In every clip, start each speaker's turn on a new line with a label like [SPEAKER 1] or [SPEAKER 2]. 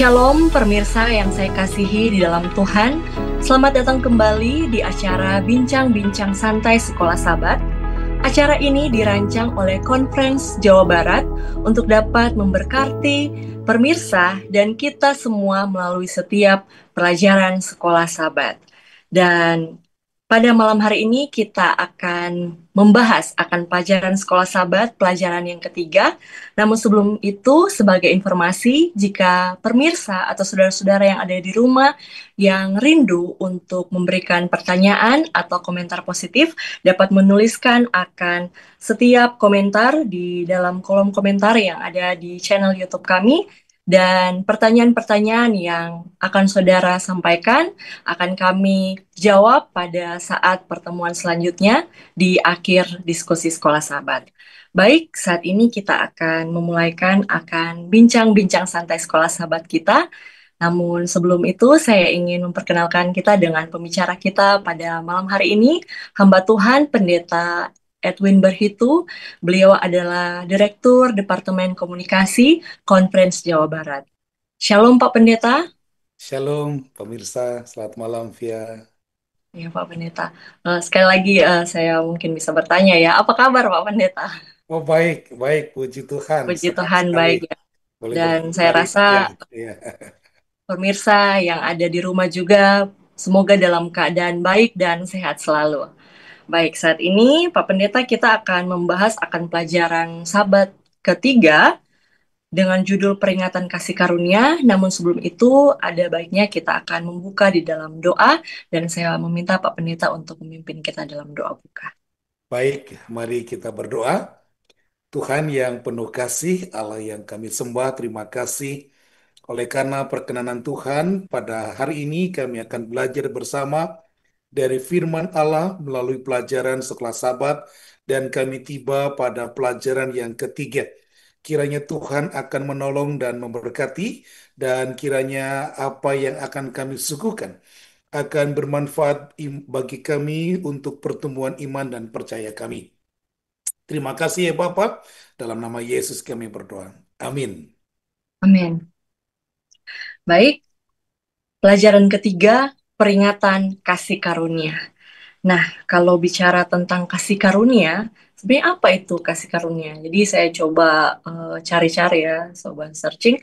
[SPEAKER 1] Shalom pemirsa yang saya kasihi di dalam Tuhan. Selamat datang kembali di acara Bincang-Bincang Santai Sekolah Sabat. Acara ini dirancang oleh Conference Jawa Barat untuk dapat memberkati pemirsa dan kita semua melalui setiap pelajaran Sekolah Sabat. Dan pada malam hari ini kita akan membahas akan pelajaran Sekolah Sabat, pelajaran yang ketiga. Namun sebelum itu, sebagai informasi, jika pemirsa atau saudara-saudara yang ada di rumah yang rindu untuk memberikan pertanyaan atau komentar positif, dapat menuliskan akan setiap komentar di dalam kolom komentar yang ada di channel YouTube kami. Dan pertanyaan-pertanyaan yang akan saudara sampaikan akan kami jawab pada saat pertemuan selanjutnya di akhir diskusi Sekolah Sahabat. Baik, saat ini kita akan akan bincang-bincang santai Sekolah Sahabat kita. Namun sebelum itu saya ingin memperkenalkan kita dengan pembicara kita pada malam hari ini, hamba Tuhan Pendeta Edwin Berhitu. Beliau adalah Direktur Departemen Komunikasi Conference Jawa Barat. Shalom Pak Pendeta.
[SPEAKER 2] Shalom, pemirsa. Selamat malam, Via.
[SPEAKER 1] Ya Pak Pendeta. Sekali lagi saya mungkin bisa bertanya ya, apa kabar Pak Pendeta?
[SPEAKER 2] Oh, baik, baik. Puji Tuhan.
[SPEAKER 1] Puji
[SPEAKER 2] Senang
[SPEAKER 1] Tuhan
[SPEAKER 2] sekali
[SPEAKER 1] baik ya.
[SPEAKER 2] boleh
[SPEAKER 1] Dan
[SPEAKER 2] bertemu
[SPEAKER 1] saya
[SPEAKER 2] lagi.
[SPEAKER 1] rasa
[SPEAKER 2] Ya, ya.
[SPEAKER 1] pemirsa yang ada di rumah juga semoga dalam keadaan baik dan sehat selalu. Baik, saat ini Pak Pendeta kita akan membahas akan pelajaran Sabat ketiga dengan judul peringatan kasih karunia. Namun sebelum itu ada baiknya kita akan membuka di dalam doa dan saya meminta Pak Pendeta untuk memimpin kita dalam doa buka.
[SPEAKER 2] Baik, mari kita berdoa. Tuhan yang penuh kasih, Allah yang kami sembah, terima kasih. Oleh karena perkenanan Tuhan, pada hari ini kami akan belajar bersama dari firman Allah melalui pelajaran sekelas Sabat dan kami tiba pada pelajaran yang ketiga. Kiranya Tuhan akan menolong dan memberkati dan kiranya apa yang akan kami suguhkan akan bermanfaat bagi kami untuk pertumbuhan iman dan percaya kami. Terima kasih ya Bapak, dalam nama Yesus kami berdoa. Amin.
[SPEAKER 1] Amin. Baik, pelajaran ketiga, peringatan kasih karunia. Nah, kalau bicara tentang kasih karunia, sebenarnya apa itu kasih karunia? Jadi saya coba cari-cari ya, coba searching.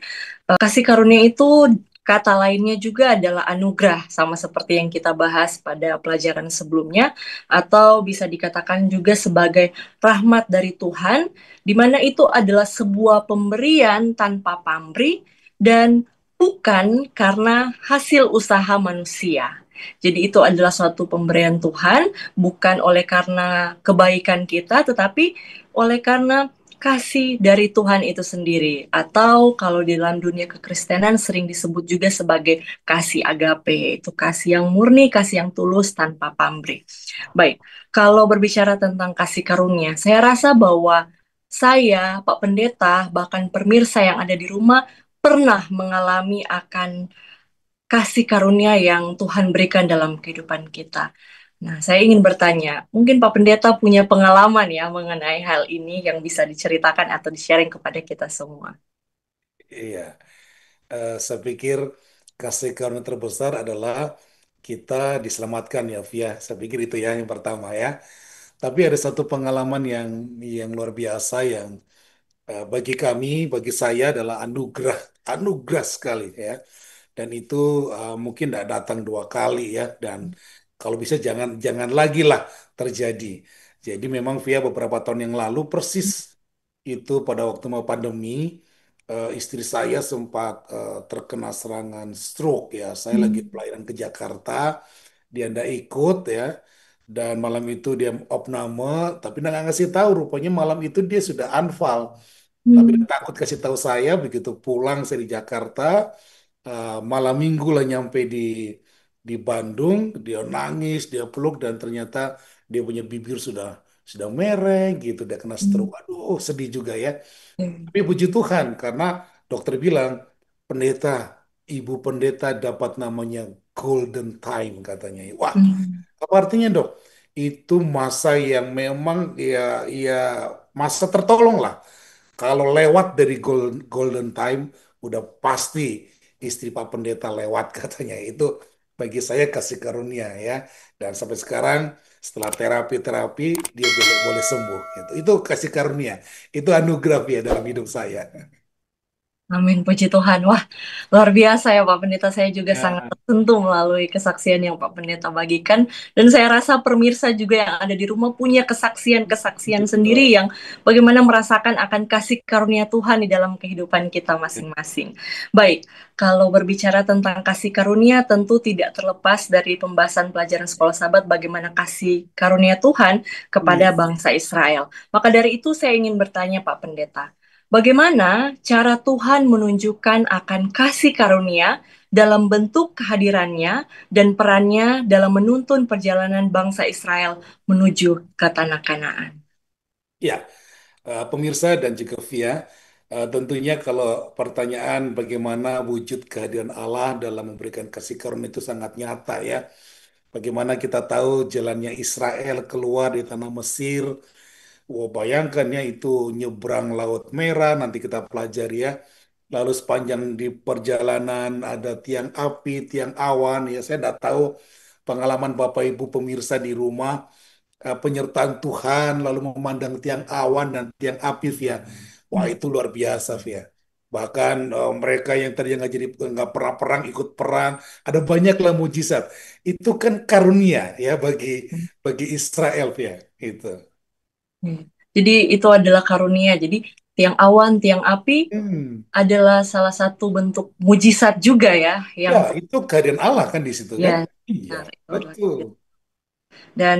[SPEAKER 1] Kasih karunia itu kata lainnya juga adalah anugerah, sama seperti yang kita bahas pada pelajaran sebelumnya, atau bisa dikatakan juga sebagai rahmat dari Tuhan, di mana itu adalah sebuah pemberian tanpa pamrih dan bukan karena hasil usaha manusia. Jadi itu adalah suatu pemberian Tuhan, bukan oleh karena kebaikan kita, tetapi oleh karena kasih dari Tuhan itu sendiri. Atau kalau di dalam dunia kekristenan sering disebut juga sebagai kasih agape, itu kasih yang murni, kasih yang tulus tanpa pamrih. Baik, kalau berbicara tentang kasih karunia, saya rasa bahwa saya, Pak Pendeta, bahkan pemirsa yang ada di rumah, pernah mengalami akan kasih karunia yang Tuhan berikan dalam kehidupan kita. Nah, saya ingin bertanya, mungkin Pak Pendeta punya pengalaman ya mengenai hal ini yang bisa diceritakan atau di-sharing kepada kita semua.
[SPEAKER 2] Iya, saya pikir kasih karunia terbesar adalah kita diselamatkan ya Via. Saya pikir itu ya yang pertama ya. Tapi ada satu pengalaman yang luar biasa yang bagi kami, bagi saya adalah anugerah, anugerah sekali ya. Dan itu mungkin tidak datang dua kali ya. Dan kalau bisa jangan jangan lagi lah terjadi. Jadi memang via beberapa tahun yang lalu persis itu pada waktu mau pandemi, istri saya sempat terkena serangan stroke ya. Saya lagi
[SPEAKER 1] Hmm.
[SPEAKER 2] pelayanan ke Jakarta, dia ndak ikut ya. Dan malam itu dia opname, tapi nggak ngasih tahu. Rupanya malam itu dia sudah anfal. Tapi dia
[SPEAKER 1] Hmm.
[SPEAKER 2] takut kasih tahu saya begitu pulang saya di Jakarta, malam minggu lah nyampe di Bandung, dia nangis, dia peluk dan ternyata dia punya bibir sudah mereng gitu, dia kena
[SPEAKER 1] Hmm.
[SPEAKER 2] stroke. Aduh, sedih juga ya.
[SPEAKER 1] Hmm.
[SPEAKER 2] Tapi puji Tuhan karena dokter bilang pendeta, ibu pendeta dapat namanya golden time katanya. Wah,
[SPEAKER 1] Hmm.
[SPEAKER 2] apa artinya dok? Itu masa yang memang ya masa tertolong lah. Kalau lewat dari golden time, udah pasti istri Pak Pendeta lewat katanya. Itu bagi saya kasih karunia ya. Dan sampai sekarang setelah terapi-terapi dia boleh sembuh. Itu kasih karunia. Itu anugerah ya dalam hidup saya.
[SPEAKER 1] Amin, puji Tuhan. Wah, luar biasa ya Pak Pendeta. Saya juga sangat
[SPEAKER 2] Ya,
[SPEAKER 1] tersentuh melalui kesaksian yang Pak Pendeta bagikan. Dan saya rasa pemirsa juga yang ada di rumah punya kesaksian-kesaksian sendiri
[SPEAKER 2] betul.
[SPEAKER 1] yang bagaimana merasakan akan kasih karunia Tuhan di dalam kehidupan kita masing-masing. Baik, kalau berbicara tentang kasih karunia, tentu tidak terlepas dari pembahasan pelajaran sekolah sahabat bagaimana kasih karunia Tuhan kepada
[SPEAKER 2] Iya.
[SPEAKER 1] bangsa Israel. Maka dari itu saya ingin bertanya Pak Pendeta. Bagaimana cara Tuhan menunjukkan akan kasih karunia dalam bentuk kehadirannya dan perannya dalam menuntun perjalanan bangsa Israel menuju ke tanah Kanaan?
[SPEAKER 2] Ya, pemirsa dan juga Via, tentunya kalau pertanyaan bagaimana wujud kehadiran Allah dalam memberikan kasih karunia itu sangat nyata ya. Bagaimana kita tahu jalannya Israel keluar di tanah Mesir. Wah, bayangkan ya itu nyebrang Laut Merah, nanti kita pelajari ya. Lalu sepanjang di perjalanan ada tiang api, tiang awan, ya saya tidak tahu pengalaman Bapak Ibu pemirsa di rumah, penyertaan Tuhan, lalu memandang tiang awan dan tiang api, ya. Wah,
[SPEAKER 1] Hmm.
[SPEAKER 2] itu luar biasa, ya. Bahkan mereka yang tadi nggak pernah perang ikut perang, ada banyaklah mujizat. Itu kan karunia ya bagi Israel, ya. Itu.
[SPEAKER 1] Hmm. Jadi itu adalah karunia. Jadi tiang awan, tiang api
[SPEAKER 2] Hmm.
[SPEAKER 1] adalah salah satu bentuk mujizat juga ya yang
[SPEAKER 2] Ya, itu kehadiran Allah kan di situ
[SPEAKER 1] ya
[SPEAKER 2] kan? Iya,
[SPEAKER 1] benar, itu adalah.
[SPEAKER 2] betul.
[SPEAKER 1] Dan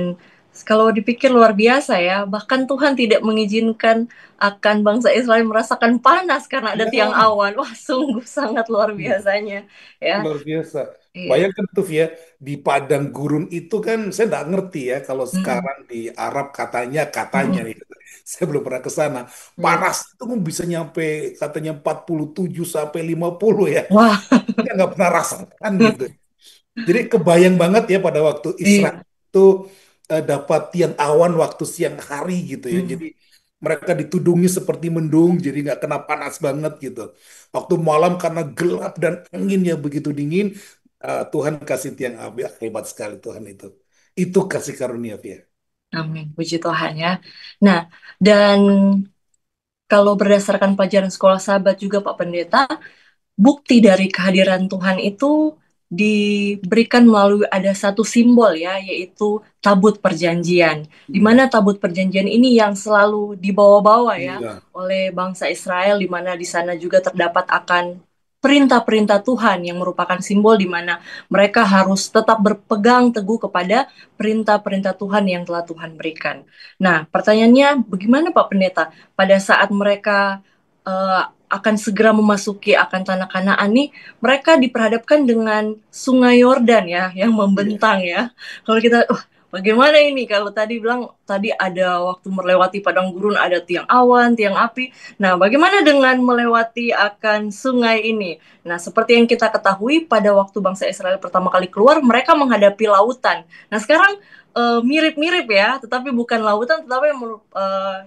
[SPEAKER 1] kalau dipikir luar biasa ya, bahkan Tuhan tidak mengizinkan akan bangsa Israel merasakan panas karena ada tiang
[SPEAKER 2] Ya,
[SPEAKER 1] awan. Wah, sungguh sangat luar
[SPEAKER 2] iya.
[SPEAKER 1] biasanya ya.
[SPEAKER 2] Luar biasa.
[SPEAKER 1] Iya.
[SPEAKER 2] Bayangkan tuh ya, di padang gurun itu kan saya nggak ngerti ya kalau
[SPEAKER 1] Mm-mm.
[SPEAKER 2] sekarang di Arab katanya
[SPEAKER 1] Mm-mm.
[SPEAKER 2] nih. Saya belum pernah ke sana.
[SPEAKER 1] Iya.
[SPEAKER 2] Panas itu kan bisa nyampe katanya 47 sampai 50 ya.
[SPEAKER 1] Wah,
[SPEAKER 2] Kita nggak pernah rasakan gitu. Jadi kebayang banget ya pada waktu Israel
[SPEAKER 1] iya.
[SPEAKER 2] itu dapat tian awan waktu siang hari gitu ya. Jadi
[SPEAKER 1] Mm.
[SPEAKER 2] mereka ditudungi seperti mendung, jadi nggak kena panas banget gitu. Waktu malam karena gelap dan anginnya begitu dingin, Tuhan kasih tiang api. Ah, hebat sekali Tuhan itu. Itu kasih karunia, Fia.
[SPEAKER 1] Amin. Puji Tuhan ya. Nah, dan kalau berdasarkan pelajaran sekolah sahabat juga Pak Pendeta, bukti dari kehadiran Tuhan itu diberikan melalui ada satu simbol ya, yaitu tabut perjanjian. Di
[SPEAKER 2] Hmm,
[SPEAKER 1] mana tabut perjanjian ini yang selalu dibawa-bawa ya
[SPEAKER 2] iya,
[SPEAKER 1] oleh bangsa Israel, di mana di sana juga terdapat akan perintah-perintah Tuhan yang merupakan simbol di mana mereka harus tetap berpegang teguh kepada perintah-perintah Tuhan yang telah Tuhan berikan. Nah, pertanyaannya bagaimana Pak Pendeta pada saat mereka akan segera memasuki akan tanah Kanaan nih, mereka diperhadapkan dengan Sungai Yordan ya, yang
[SPEAKER 2] iya,
[SPEAKER 1] membentang ya. Kalau kita, bagaimana ini? Kalau tadi bilang tadi ada waktu melewati padang gurun, ada tiang awan, tiang api. Nah, bagaimana dengan melewati akan sungai ini? Nah, seperti yang kita ketahui pada waktu bangsa Israel pertama kali keluar, mereka menghadapi lautan. Nah, sekarang mirip-mirip ya, tetapi bukan lautan, tetapi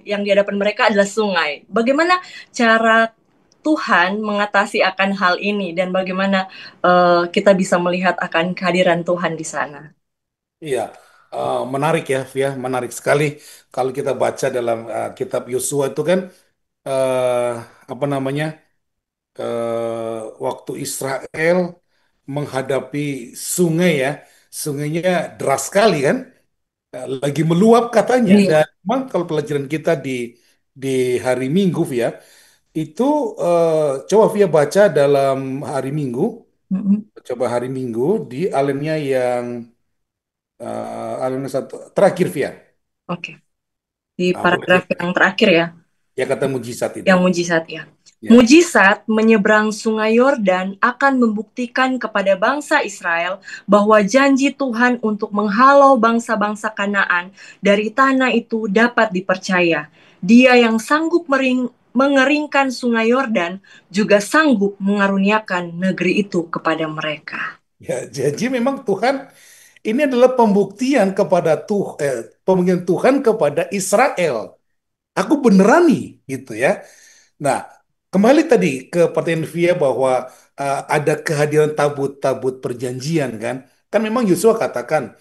[SPEAKER 1] yang di hadapan mereka adalah sungai. Bagaimana cara Tuhan mengatasi akan hal ini dan bagaimana kita bisa melihat akan kehadiran Tuhan di sana.
[SPEAKER 2] iya. Menarik ya, Fia, menarik sekali. Kalau kita baca dalam kitab Yosua itu kan, eh, apa namanya? Waktu Israel menghadapi sungai ya, sungainya deras sekali kan, lagi meluap katanya.
[SPEAKER 1] Iya.
[SPEAKER 2] Dan memang kalau pelajaran kita di hari Minggu ya, itu coba Via baca dalam hari Minggu,
[SPEAKER 1] Mm-mm.
[SPEAKER 2] coba hari Minggu di alemnya yang alemnya satu terakhir Via.
[SPEAKER 1] Oke. Di
[SPEAKER 2] Boleh
[SPEAKER 1] paragraf
[SPEAKER 2] lihat
[SPEAKER 1] yang terakhir ya,
[SPEAKER 2] ya kata mujizat itu.
[SPEAKER 1] yang mujizat ya.
[SPEAKER 2] Ya,
[SPEAKER 1] Mujizat menyeberang sungai Yordan akan membuktikan kepada bangsa Israel bahwa janji Tuhan untuk menghalau bangsa-bangsa Kanaan dari tanah itu dapat dipercaya. Dia yang sanggup mengeringkan sungai Yordan juga sanggup mengaruniakan negeri itu kepada mereka.
[SPEAKER 2] ya, jadi memang Tuhan ini adalah pembuktian kepada pembuktian Tuhan kepada Israel. Aku beneran nih, gitu ya. Nah, kembali tadi ke pertanyaan Via bahwa ada kehadiran tabut-tabut perjanjian kan. Kan memang Yosua katakan,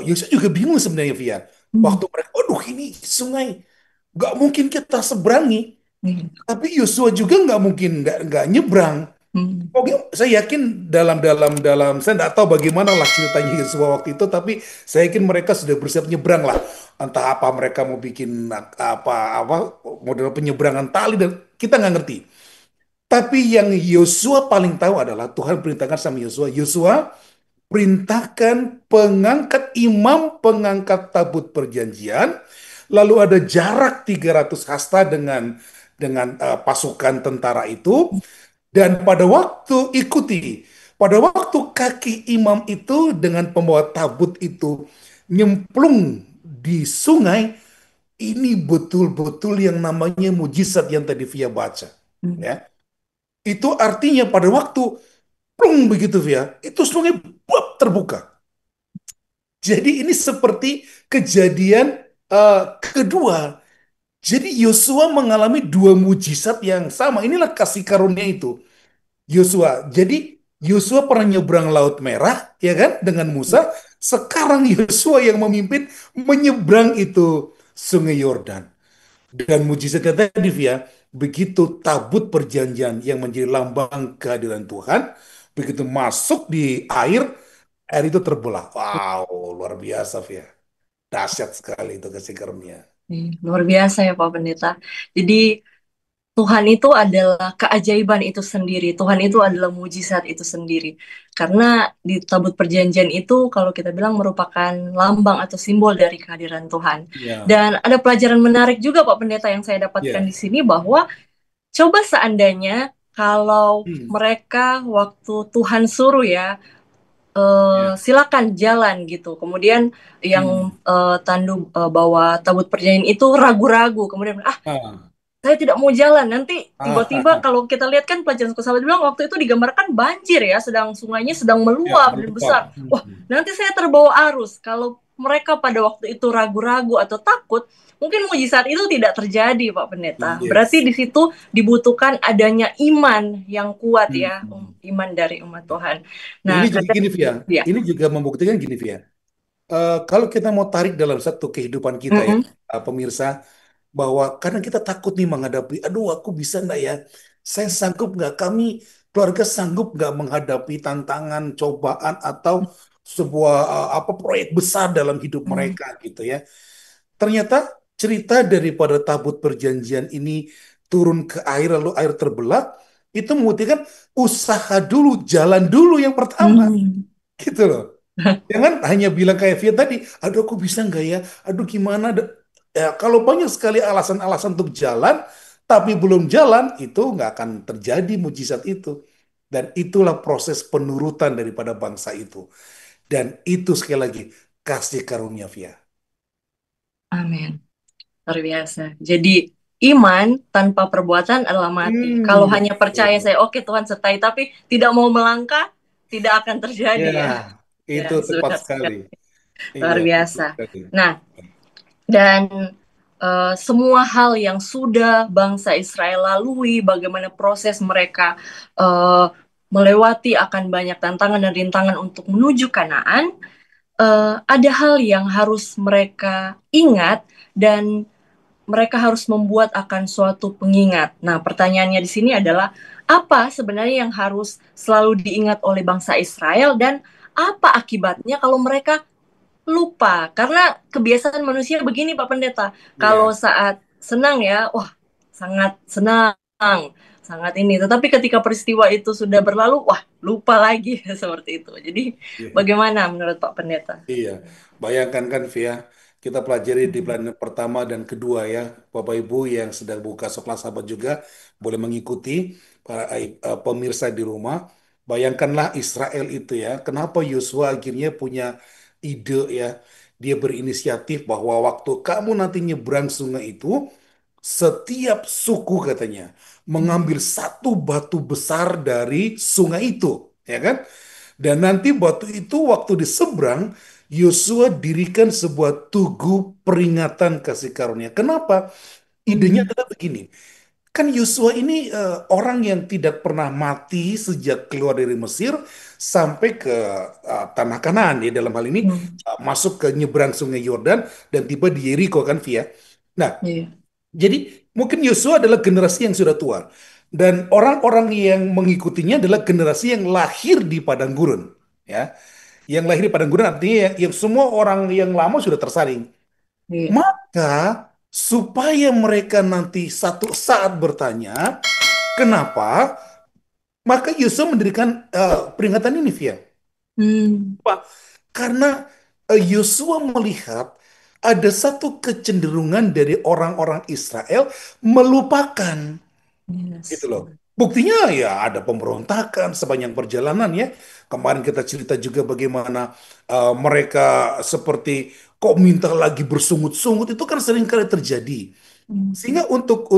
[SPEAKER 2] Yosua juga bingung sebenarnya Via.
[SPEAKER 1] Hmm.
[SPEAKER 2] Waktu mereka, aduh ini sungai, nggak mungkin kita seberangi.
[SPEAKER 1] Hmm.
[SPEAKER 2] Tapi Yosua juga nggak mungkin nggak nyebrang.
[SPEAKER 1] Hmm.
[SPEAKER 2] Oke, saya yakin dalam saya nggak tahu bagaimana lah ceritanya Yosua waktu itu, tapi saya yakin mereka sudah bersiap nyebrang lah. Entah apa mereka mau bikin apa model penyeberangan tali dan kita nggak ngerti. Tapi yang Yosua paling tahu adalah Tuhan perintahkan sama Yosua, Yosua perintahkan pengangkat imam pengangkat tabut perjanjian, lalu ada jarak 300 hasta dengan pasukan tentara itu. Dan pada waktu ikuti, pada waktu kaki imam itu dengan pembawa tabut itu nyemplung di sungai, ini betul-betul yang namanya mujizat yang tadi Via baca.
[SPEAKER 1] Hmm.
[SPEAKER 2] Ya, itu artinya pada waktu plung begitu Via, itu sungai buap terbuka. Jadi ini seperti kejadian kedua. Jadi Yosua mengalami dua mujizat yang sama. Inilah kasih karunia itu. Yosua. Jadi Yosua pernah nyebrang Laut Merah, ya kan, dengan Musa. Sekarang Yosua yang memimpin menyeberang itu Sungai Yordan. Dan mujizatnya tadi, Via, begitu tabut perjanjian yang menjadi lambang kehadiran Tuhan, begitu masuk di air itu terbelah. Wow, luar biasa, Via. Dahsyat sekali itu kasih karunia.
[SPEAKER 1] Luar biasa ya Pak Pendeta. Jadi Tuhan itu adalah keajaiban itu sendiri. Tuhan itu adalah mujizat itu sendiri. Karena di tabut perjanjian itu kalau kita bilang merupakan lambang atau simbol dari kehadiran Tuhan.
[SPEAKER 2] Ya,
[SPEAKER 1] Dan ada pelajaran menarik juga Pak Pendeta yang saya dapatkan
[SPEAKER 2] ya,
[SPEAKER 1] di sini bahwa coba seandainya kalau
[SPEAKER 2] hmm,
[SPEAKER 1] mereka waktu Tuhan suruh ya,
[SPEAKER 2] ya,
[SPEAKER 1] silakan jalan gitu. Kemudian yang
[SPEAKER 2] hmm,
[SPEAKER 1] tandu bawa tabut perjanjian itu ragu-ragu. Kemudian
[SPEAKER 2] ah,
[SPEAKER 1] saya tidak mau jalan. Nanti tiba-tiba
[SPEAKER 2] ah,
[SPEAKER 1] kalau kita lihat kan pelajaran sahabat bilang waktu itu digambarkan banjir ya, sedang sungainya sedang
[SPEAKER 2] ya,
[SPEAKER 1] meluap dan
[SPEAKER 2] meluap.
[SPEAKER 1] besar. Wah, nanti saya terbawa arus. Kalau mereka pada waktu itu ragu-ragu atau takut, mungkin mujizat itu tidak terjadi, Pak Pendeta. Berarti
[SPEAKER 2] Yes.
[SPEAKER 1] di situ dibutuhkan adanya iman yang kuat ya,
[SPEAKER 2] Hmm.
[SPEAKER 1] iman dari umat Tuhan.
[SPEAKER 2] Ini
[SPEAKER 1] Nah,
[SPEAKER 2] juga
[SPEAKER 1] kadang
[SPEAKER 2] gini, Via.
[SPEAKER 1] ya.
[SPEAKER 2] Ini juga membuktikan gini, Via. Kalau kita mau tarik dalam satu kehidupan kita ya,
[SPEAKER 1] Mm-mm.
[SPEAKER 2] pemirsa, bahwa kadang kita takut nih menghadapi, aduh aku bisa nggak ya? Saya sanggup nggak? Kami keluarga sanggup nggak menghadapi tantangan, cobaan atau sebuah apa proyek besar dalam hidup
[SPEAKER 1] Mm.
[SPEAKER 2] mereka gitu ya. Ternyata cerita daripada tabut perjanjian ini turun ke air lalu air terbelah, itu membuktikan usaha dulu, jalan dulu yang pertama,
[SPEAKER 1] Mm.
[SPEAKER 2] gitu loh. Jangan hanya bilang kayak Via tadi, aduh aku bisa nggak ya, aduh gimana. Ya, kalau banyak sekali alasan-alasan untuk jalan, tapi belum jalan, itu nggak akan terjadi mujizat itu. Dan itulah proses penurutan daripada bangsa itu. Dan itu sekali lagi, kasih karunia Via.
[SPEAKER 1] Amin. Luar biasa. Jadi iman tanpa perbuatan adalah mati. Kalau hanya percaya
[SPEAKER 2] Betul.
[SPEAKER 1] saya, oke Tuhan sertai, tapi tidak mau melangkah, tidak akan terjadi
[SPEAKER 2] Ya,
[SPEAKER 1] ya. Ya,
[SPEAKER 2] itu tepat
[SPEAKER 1] sudah
[SPEAKER 2] sekali.
[SPEAKER 1] luar
[SPEAKER 2] Iya, tepat
[SPEAKER 1] biasa.
[SPEAKER 2] sekali.
[SPEAKER 1] Nah, dan semua hal yang sudah bangsa Israel lalui, bagaimana proses mereka eh, melewati akan banyak tantangan dan rintangan untuk menuju Kanaan, ada hal yang harus mereka ingat dan mereka harus membuat akan suatu pengingat. Nah, pertanyaannya di sini adalah apa sebenarnya yang harus selalu diingat oleh bangsa Israel dan apa akibatnya kalau mereka lupa? Karena kebiasaan manusia begini, Pak Pendeta. Kalau
[SPEAKER 2] Iya,
[SPEAKER 1] saat senang ya, wah, sangat senang, sangat ini. Tetapi ketika peristiwa itu sudah berlalu, wah, lupa lagi seperti itu. Jadi,
[SPEAKER 2] iya.
[SPEAKER 1] bagaimana menurut Pak Pendeta?
[SPEAKER 2] Iya, bayangkan kan Via, kita pelajari di
[SPEAKER 1] Hmm.
[SPEAKER 2] pelajaran pertama dan kedua ya, Bapak Ibu yang sedang buka sekolah sahabat juga boleh mengikuti para pemirsa di rumah. Bayangkanlah Israel itu ya, kenapa Yosua akhirnya punya ide ya, dia berinisiatif bahwa waktu kamu nanti nyebrang sungai itu, setiap suku katanya mengambil satu batu besar dari sungai itu, ya kan? Dan nanti batu itu waktu diseberang, Yosua dirikan sebuah tugu peringatan kasih karunia. Kenapa? Idenya
[SPEAKER 1] Hmm.
[SPEAKER 2] adalah begini. Kan Yosua ini orang yang tidak pernah mati sejak keluar dari Mesir sampai ke tanah Kanaan ya dalam hal ini
[SPEAKER 1] Hmm.
[SPEAKER 2] masuk ke nyebrang Sungai Yordan dan tiba di Yeriko kan via. Nah,
[SPEAKER 1] Iya.
[SPEAKER 2] jadi mungkin Yosua adalah generasi yang sudah tua dan orang-orang yang mengikutinya adalah generasi yang lahir di padang gurun ya. Yang lahir di padang gurun artinya yang semua orang yang lama sudah tersaring.
[SPEAKER 1] Iya.
[SPEAKER 2] Maka supaya mereka nanti satu saat bertanya, kenapa? Maka Yusuf mendirikan peringatan ini, Via.
[SPEAKER 1] Hmm.
[SPEAKER 2] Pak, karena Yosua melihat ada satu kecenderungan dari orang-orang Israel melupakan gitu
[SPEAKER 1] Yes.
[SPEAKER 2] loh. Buktinya ya ada pemberontakan sepanjang perjalanan ya. Kemarin kita cerita juga bagaimana mereka seperti kok minta lagi bersungut-sungut itu kan sering kali terjadi.
[SPEAKER 1] Hmm.
[SPEAKER 2] Sehingga untuk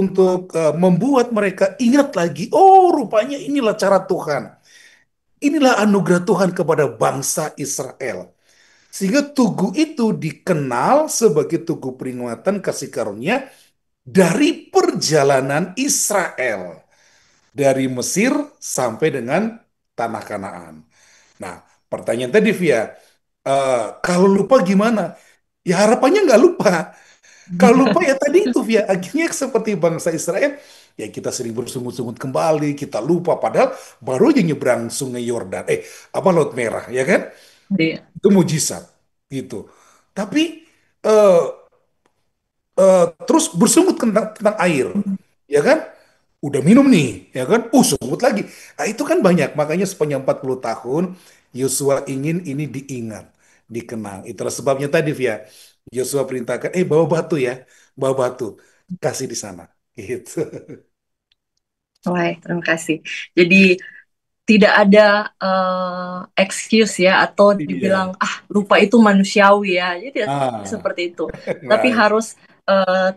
[SPEAKER 2] membuat mereka ingat lagi, oh rupanya inilah cara Tuhan. Inilah anugerah Tuhan kepada bangsa Israel. Sehingga tugu itu dikenal sebagai tugu peringatan kasih karunia dari perjalanan Israel dari Mesir sampai dengan tanah Kanaan. Nah, pertanyaan tadi Via, kalau lupa gimana? Ya harapannya nggak lupa. Kalau lupa ya tadi itu Via, akhirnya seperti bangsa Israel, ya kita sering bersungut-sungut kembali, kita lupa padahal baru aja nyebrang Sungai Yordan, apa Laut Merah, ya kan?
[SPEAKER 1] Iya.
[SPEAKER 2] Itu mujizat, gitu. Tapi eh, terus bersungut tentang air, ya kan? Udah minum nih, ya kan? Sungut lagi. Nah, itu kan banyak. Makanya sepanjang 40 tahun, Yosua ingin ini diingat, dikenang. Itulah sebabnya tadi, Via. Yosua perintahkan, bawa batu ya. Bawa batu. Kasih di sana. Gitu.
[SPEAKER 1] Wah, terima kasih. Jadi tidak ada excuse ya atau dibilang
[SPEAKER 2] Iya.
[SPEAKER 1] lupa itu manusiawi ya. Jadi tidak
[SPEAKER 2] Ah,
[SPEAKER 1] seperti itu. Tapi
[SPEAKER 2] right.
[SPEAKER 1] harus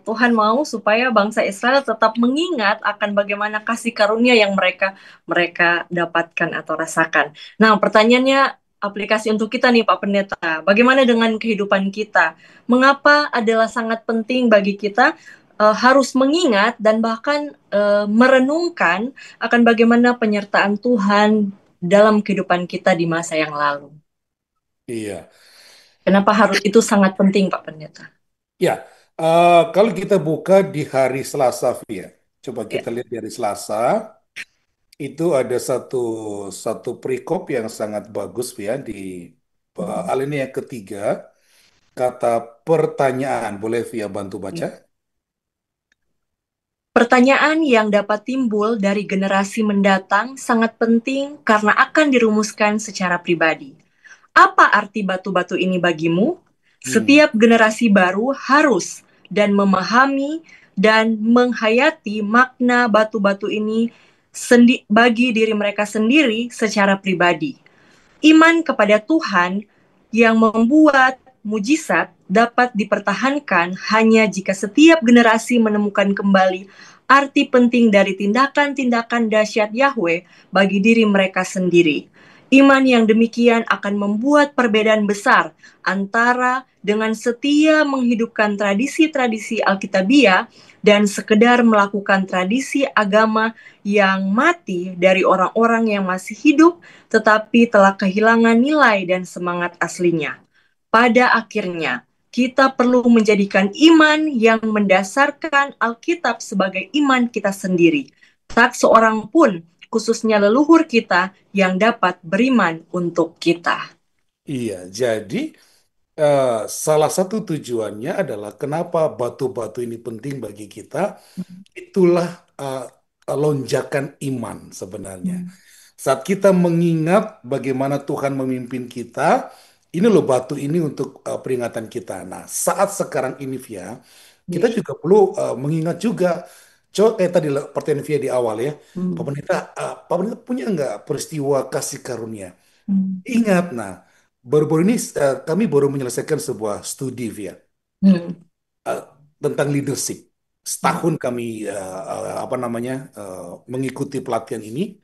[SPEAKER 1] Tuhan mau supaya bangsa Israel tetap mengingat akan bagaimana kasih karunia yang mereka mereka dapatkan atau rasakan. Nah, pertanyaannya aplikasi untuk kita nih Pak Pendeta. Bagaimana dengan kehidupan kita? Mengapa adalah sangat penting bagi kita harus mengingat dan bahkan merenungkan akan bagaimana penyertaan Tuhan dalam kehidupan kita di masa yang lalu.
[SPEAKER 2] Iya.
[SPEAKER 1] Kenapa harus itu sangat penting, Pak Pendeta?
[SPEAKER 2] Ya, kalau kita buka di hari Selasa, Via. Coba
[SPEAKER 1] Ya.
[SPEAKER 2] kita lihat di hari Selasa. Itu ada satu satu perikop yang sangat bagus ya di alinea ketiga kata pertanyaan. Boleh Via bantu baca?
[SPEAKER 1] Pertanyaan yang dapat timbul dari generasi mendatang sangat penting karena akan dirumuskan secara pribadi. Apa arti batu-batu ini bagimu?
[SPEAKER 2] Hmm.
[SPEAKER 1] Setiap generasi baru harus dan memahami dan menghayati makna batu-batu ini bagi diri mereka sendiri secara pribadi. Iman kepada Tuhan yang membuat mujizat dapat dipertahankan hanya jika setiap generasi menemukan kembali arti penting dari tindakan-tindakan dahsyat Yahweh bagi diri mereka sendiri. Iman yang demikian akan membuat perbedaan besar antara dengan setia menghidupkan tradisi-tradisi Alkitabiah dan sekedar melakukan tradisi agama yang mati dari orang-orang yang masih hidup tetapi telah kehilangan nilai dan semangat aslinya. Pada akhirnya, kita perlu menjadikan iman yang mendasarkan Alkitab sebagai iman kita sendiri. Tak seorang pun, khususnya leluhur kita, yang dapat beriman untuk kita.
[SPEAKER 2] Iya, jadi eh, salah satu tujuannya adalah kenapa batu-batu ini penting bagi kita. Itulah eh, lonjakan iman sebenarnya. Saat kita mengingat bagaimana Tuhan memimpin kita, ini loh batu ini untuk peringatan kita. Nah, saat sekarang ini Via, kita
[SPEAKER 1] Yeah.
[SPEAKER 2] juga perlu mengingat juga, coba kayak tadi lah, pertanyaan Via di awal ya,
[SPEAKER 1] Hmm.
[SPEAKER 2] Pak Pendeta punya nggak peristiwa kasih karunia?
[SPEAKER 1] Hmm.
[SPEAKER 2] Ingat, nah, baru-baru ini kami baru menyelesaikan sebuah studi Via
[SPEAKER 1] Hmm.
[SPEAKER 2] eh, tentang leadership. Setahun kami apa namanya mengikuti pelatihan ini.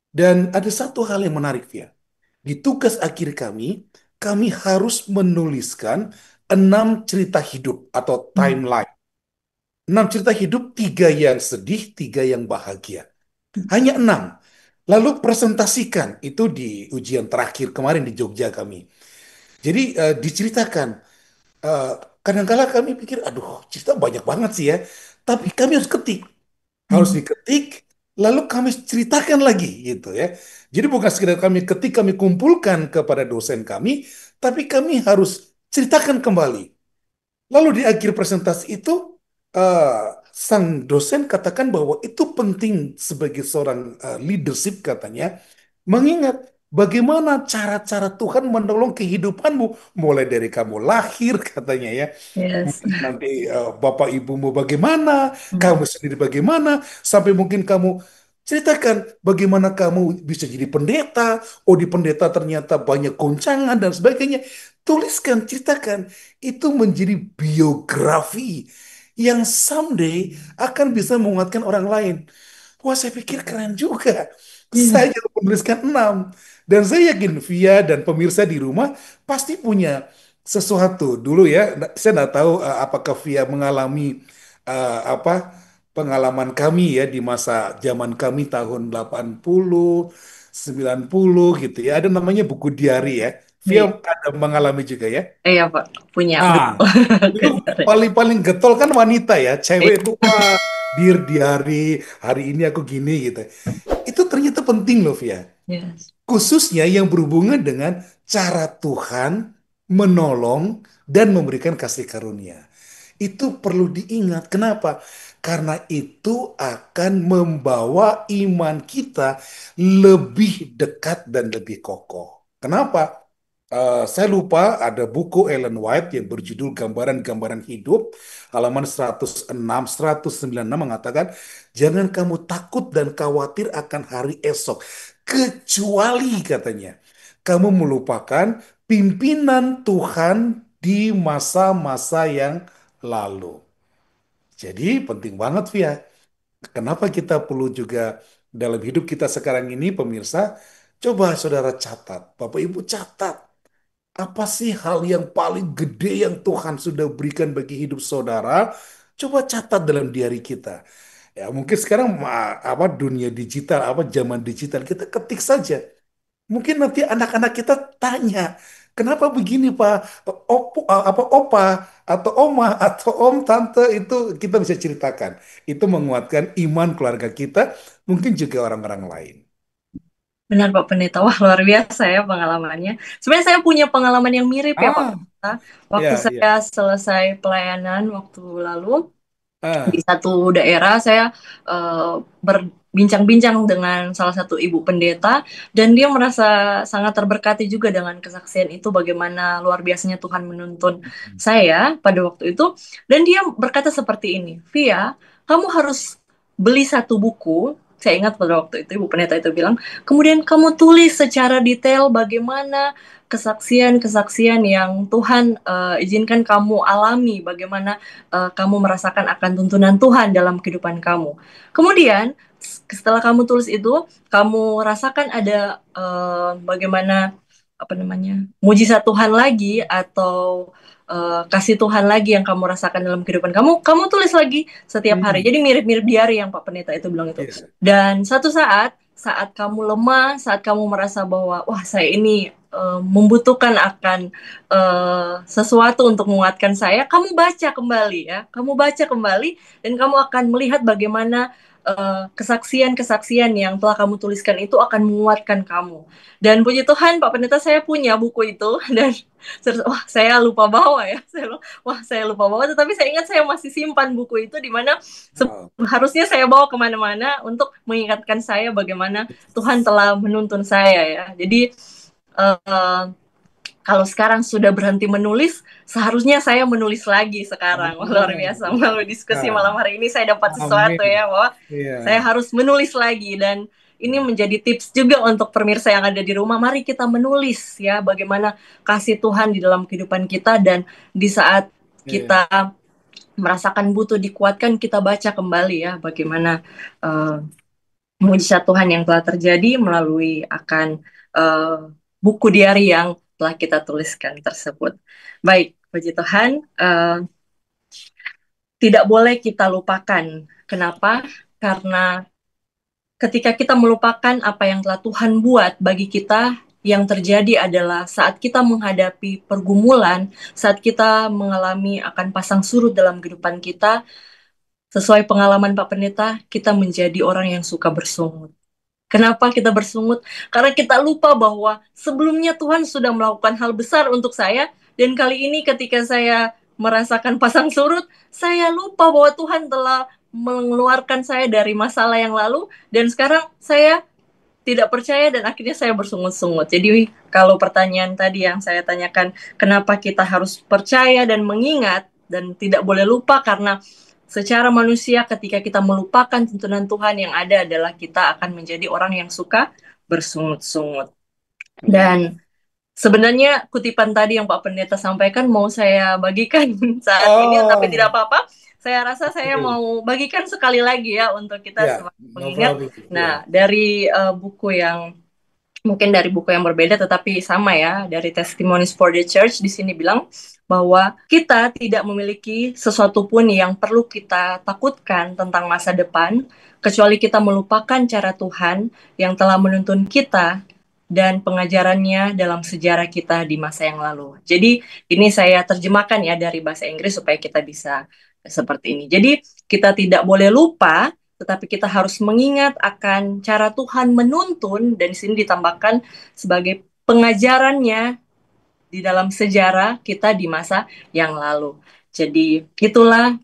[SPEAKER 2] Dan ada satu hal yang menarik, Via. Di tugas akhir kami harus menuliskan 6 cerita hidup atau
[SPEAKER 1] Hmm.
[SPEAKER 2] timeline. 6 cerita hidup, 3 yang sedih, 3 yang bahagia. Hanya 6. Lalu presentasikan itu di ujian terakhir kemarin di Jogja kami. Jadi diceritakan. Eh, Kadang-kala kami pikir, aduh, cerita banyak banget sih ya. Tapi kami harus ketik, harus
[SPEAKER 1] Hmm.
[SPEAKER 2] diketik, lalu kami ceritakan lagi gitu ya. Jadi bukan sekedar kami ketik, kami kumpulkan kepada dosen kami, tapi kami harus ceritakan kembali. Lalu di akhir presentasi itu, eh, sang dosen katakan bahwa itu penting sebagai seorang leadership katanya, mengingat bagaimana cara-cara Tuhan menolong kehidupanmu, mulai dari kamu lahir katanya ya.
[SPEAKER 1] Yes.
[SPEAKER 2] Mungkin nanti bapak ibumu bagaimana,
[SPEAKER 1] Hmm.
[SPEAKER 2] kamu sendiri bagaimana, sampai mungkin kamu ceritakan bagaimana kamu bisa jadi pendeta, oh di pendeta ternyata banyak goncangan dan sebagainya. Tuliskan, ceritakan, itu menjadi biografi yang someday akan bisa menguatkan orang lain. Wah, saya pikir keren juga.
[SPEAKER 1] Iya.
[SPEAKER 2] Saya menuliskan 6. Dan saya yakin Via dan pemirsa di rumah pasti punya sesuatu. Dulu ya, saya nggak tahu apakah Via mengalami apa pengalaman kami ya di masa zaman kami tahun 80, 90 gitu ya. Ada namanya buku diari ya. Via
[SPEAKER 1] Iya.
[SPEAKER 2] ada mengalami juga ya.
[SPEAKER 1] Iya, Pak. Punya,
[SPEAKER 2] Ah,
[SPEAKER 1] betul.
[SPEAKER 2] itu paling-paling getol kan wanita ya. Cewek itu wah, dear diary, hari ini aku gini gitu. Itu ternyata penting loh, Via.
[SPEAKER 1] Yes.
[SPEAKER 2] Khususnya yang berhubungan dengan cara Tuhan menolong dan memberikan kasih karunia. Itu perlu diingat. Kenapa? Karena itu akan membawa iman kita lebih dekat dan lebih kokoh. Kenapa? Saya lupa ada buku Ellen White yang berjudul Gambaran-Gambaran Hidup, halaman 106, 196 mengatakan, jangan kamu takut dan khawatir akan hari esok, kecuali katanya, kamu melupakan pimpinan Tuhan di masa-masa yang lalu. Jadi penting banget, Via. Kenapa kita perlu juga dalam hidup kita sekarang ini, pemirsa, coba saudara catat, Bapak Ibu catat. Apa sih hal yang paling gede yang Tuhan sudah berikan bagi hidup saudara? Coba catat dalam diari kita. Ya, mungkin sekarang apa dunia digital, apa zaman digital, kita ketik saja. Mungkin nanti anak-anak kita tanya, kenapa begini Pak? Apa opa atau oma atau om tante itu kita bisa ceritakan. Itu menguatkan iman keluarga kita, mungkin juga orang-orang lain.
[SPEAKER 1] Benar Pak Pendeta. Wah, luar biasa ya pengalamannya. Sebenarnya saya punya pengalaman yang mirip ya Pak
[SPEAKER 2] Ah,
[SPEAKER 1] Pendeta. Waktu
[SPEAKER 2] ya,
[SPEAKER 1] saya
[SPEAKER 2] ya.
[SPEAKER 1] selesai pelayanan waktu lalu, di
[SPEAKER 2] Ah,
[SPEAKER 1] satu daerah saya berbincang-bincang dengan salah satu ibu pendeta dan dia merasa sangat terberkati juga dengan kesaksian itu bagaimana luar biasanya Tuhan menuntun saya pada waktu itu dan dia berkata seperti ini, Via, kamu harus beli satu buku. Saya ingat pada waktu itu ibu pendeta itu bilang, kemudian kamu tulis secara detail bagaimana kesaksian-kesaksian yang Tuhan izinkan kamu alami, bagaimana kamu merasakan akan tuntunan Tuhan dalam kehidupan kamu. Kemudian setelah kamu tulis itu, kamu rasakan ada bagaimana apa namanya mujizat Tuhan lagi atau kasih Tuhan lagi yang kamu rasakan dalam kehidupan kamu, kamu tulis lagi setiap hari.
[SPEAKER 2] hmm,
[SPEAKER 1] Jadi mirip-mirip diary yang Pak Pendeta itu bilang itu.
[SPEAKER 2] ya.
[SPEAKER 1] Dan satu saat kamu lemah, saat kamu merasa bahwa wah saya ini membutuhkan akan sesuatu untuk menguatkan saya, kamu baca kembali ya, kamu baca kembali dan kamu akan melihat bagaimana kesaksian-kesaksian yang telah kamu tuliskan itu akan menguatkan kamu. Dan puji Tuhan, Pak Pendeta saya punya buku itu dan wah saya lupa bawa ya, wah saya lupa bawa, tetapi saya ingat saya masih simpan buku itu di mana
[SPEAKER 2] Wow.
[SPEAKER 1] harusnya saya bawa kemana-mana untuk mengingatkan saya bagaimana Tuhan telah menuntun saya ya. Jadi uh, kalau sekarang sudah berhenti menulis, seharusnya saya menulis lagi sekarang. Wah, luar
[SPEAKER 2] Ah,
[SPEAKER 1] biasa.
[SPEAKER 2] luar
[SPEAKER 1] Melalui diskusi
[SPEAKER 2] biasa.
[SPEAKER 1] malam hari ini saya dapat sesuatu
[SPEAKER 2] Amin.
[SPEAKER 1] ya, bahwa saya
[SPEAKER 2] Iya.
[SPEAKER 1] harus menulis lagi. Dan ini menjadi tips juga untuk pemirsa yang ada di rumah. Mari kita menulis ya, bagaimana kasih Tuhan di dalam kehidupan kita. Dan di saat
[SPEAKER 2] Iya.
[SPEAKER 1] kita merasakan butuh dikuatkan, kita baca kembali ya, bagaimana uh, mujizat Tuhan yang telah terjadi melalui akan buku diari yang telah kita tuliskan tersebut. Baik, puji Tuhan. tidak boleh kita lupakan. Kenapa? Karena ketika kita melupakan apa yang telah Tuhan buat bagi kita, yang terjadi adalah saat kita menghadapi pergumulan, saat kita mengalami akan pasang surut dalam kehidupan kita, sesuai pengalaman Pak Pendeta, kita menjadi orang yang suka bersungut. Kenapa kita bersungut? Karena kita lupa bahwa sebelumnya Tuhan sudah melakukan hal besar untuk saya, dan kali ini ketika saya merasakan pasang surut, saya lupa bahwa Tuhan telah mengeluarkan saya dari masalah yang lalu, dan sekarang saya tidak percaya dan akhirnya saya bersungut-sungut. Jadi kalau pertanyaan tadi yang saya tanyakan, kenapa kita harus percaya dan mengingat dan tidak boleh lupa, karena secara manusia ketika kita melupakan tuntunan Tuhan, yang ada adalah kita akan menjadi orang yang suka bersungut-sungut.
[SPEAKER 2] Ya.
[SPEAKER 1] Dan sebenarnya kutipan tadi yang Pak Pendeta sampaikan mau saya bagikan saat ini, tapi
[SPEAKER 2] Oh,
[SPEAKER 1] tidak apa-apa. Saya rasa saya
[SPEAKER 2] oke.
[SPEAKER 1] mau bagikan sekali lagi ya untuk kita
[SPEAKER 2] Ya,
[SPEAKER 1] sebagai
[SPEAKER 2] no
[SPEAKER 1] pengingat.
[SPEAKER 2] problem.
[SPEAKER 1] Nah,
[SPEAKER 2] Ya.
[SPEAKER 1] dari buku yang mungkin dari buku yang berbeda tetapi sama ya, dari Testimonies for the Church, di sini bilang bahwa kita tidak memiliki sesuatu pun yang perlu kita takutkan tentang masa depan kecuali kita melupakan cara Tuhan yang telah menuntun kita dan pengajarannya dalam sejarah kita di masa yang lalu. Jadi ini saya terjemahkan ya dari bahasa Inggris supaya kita bisa seperti ini. Jadi kita tidak boleh lupa, tetapi kita harus mengingat akan cara Tuhan menuntun, dan di sini ditambahkan sebagai pengajarannya di dalam sejarah kita di masa yang lalu. Jadi itulah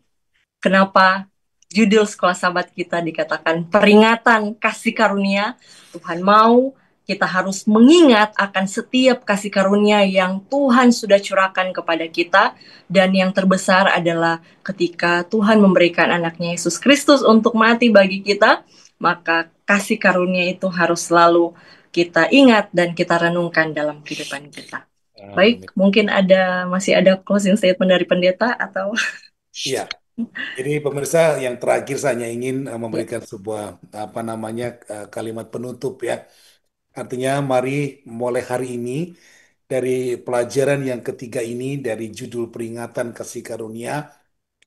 [SPEAKER 1] kenapa judul sekolah sahabat kita dikatakan peringatan kasih karunia. Tuhan mau kita harus mengingat akan setiap kasih karunia yang Tuhan sudah curahkan kepada kita. Dan yang terbesar adalah ketika Tuhan memberikan anaknya Yesus Kristus untuk mati bagi kita, maka kasih karunia itu harus selalu kita ingat dan kita renungkan dalam kehidupan kita.
[SPEAKER 2] Amin.
[SPEAKER 1] Baik, mungkin masih ada closing statement dari pendeta atau
[SPEAKER 2] Iya. Jadi pemirsa yang terakhir saya hanya ingin
[SPEAKER 1] ya.
[SPEAKER 2] memberikan sebuah apa namanya kalimat penutup ya. Artinya mari mulai hari ini dari pelajaran yang ketiga ini dari judul peringatan kasih karunia,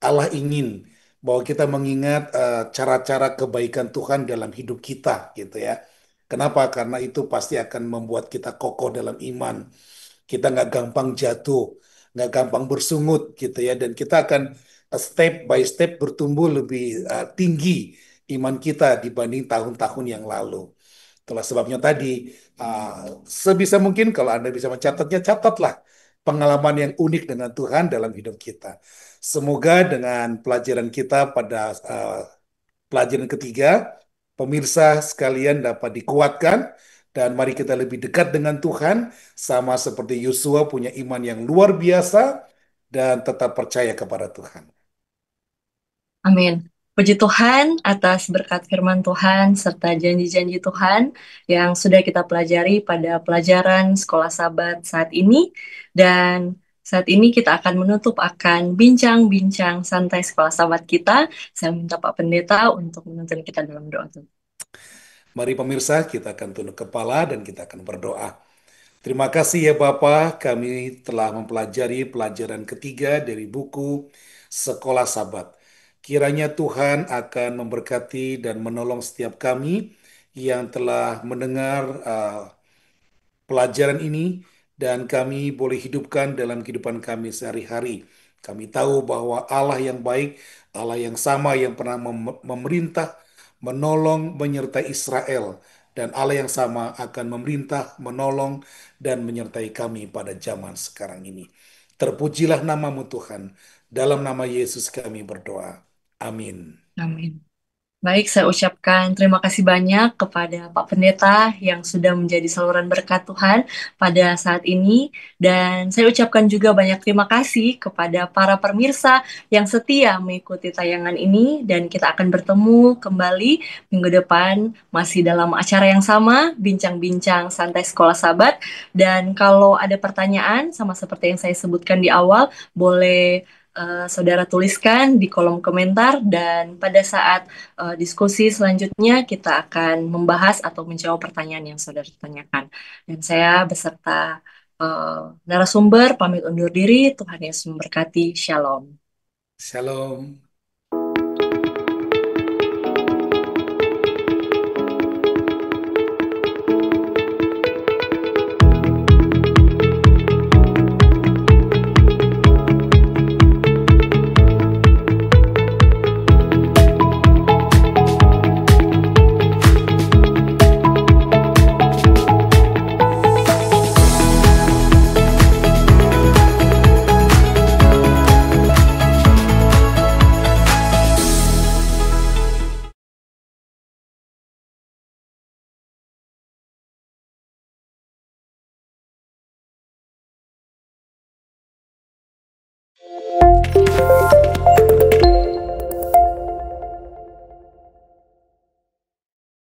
[SPEAKER 2] Allah ingin bahwa kita mengingat cara-cara kebaikan Tuhan dalam hidup kita gitu ya. Kenapa? Karena itu pasti akan membuat kita kokoh dalam iman. Kita nggak gampang jatuh, nggak gampang bersungut gitu ya. Dan kita akan step by step bertumbuh lebih tinggi iman kita dibanding tahun-tahun yang lalu. Itulah sebabnya tadi uh, sebisa mungkin kalau Anda bisa mencatatnya, catatlah pengalaman yang unik dengan Tuhan dalam hidup kita. Semoga dengan pelajaran kita pada pelajaran ketiga, pemirsa sekalian dapat dikuatkan dan mari kita lebih dekat dengan Tuhan sama seperti Yosua punya iman yang luar biasa dan tetap percaya kepada Tuhan.
[SPEAKER 1] Amin. Puji Tuhan atas berkat firman Tuhan serta janji-janji Tuhan yang sudah kita pelajari pada pelajaran Sekolah Sabat saat ini. Dan saat ini kita akan menutup akan bincang-bincang santai Sekolah Sabat kita. Saya minta Pak Pendeta untuk menuntun kita dalam doa.
[SPEAKER 2] Mari pemirsa kita akan tunduk kepala dan kita akan berdoa. Terima kasih ya Bapak, kami telah mempelajari pelajaran ketiga dari buku Sekolah Sabat. Kiranya Tuhan akan memberkati dan menolong setiap kami yang telah mendengar pelajaran ini dan kami boleh hidupkan dalam kehidupan kami sehari-hari. Kami tahu bahwa Allah yang baik, Allah yang sama yang pernah memerintah, menolong, menyertai Israel, dan Allah yang sama akan memerintah, menolong, dan menyertai kami pada zaman sekarang ini. Terpujilah namamu Tuhan. Dalam nama Yesus kami berdoa. Amin.
[SPEAKER 1] Amin. Baik, saya ucapkan terima kasih banyak kepada Pak Pendeta yang sudah menjadi saluran berkat Tuhan pada saat ini. Dan saya ucapkan juga banyak terima kasih kepada para pemirsa yang setia mengikuti tayangan ini. Dan kita akan bertemu kembali minggu depan masih dalam acara yang sama, Bincang-Bincang Santai Sekolah Sahabat. Dan kalau ada pertanyaan, sama seperti yang saya sebutkan di awal, boleh saudara tuliskan di kolom komentar, dan pada saat diskusi selanjutnya kita akan membahas atau menjawab pertanyaan yang saudara tanyakan. Dan saya beserta narasumber pamit undur diri. Tuhan Yesus memberkati. Shalom.
[SPEAKER 2] Shalom.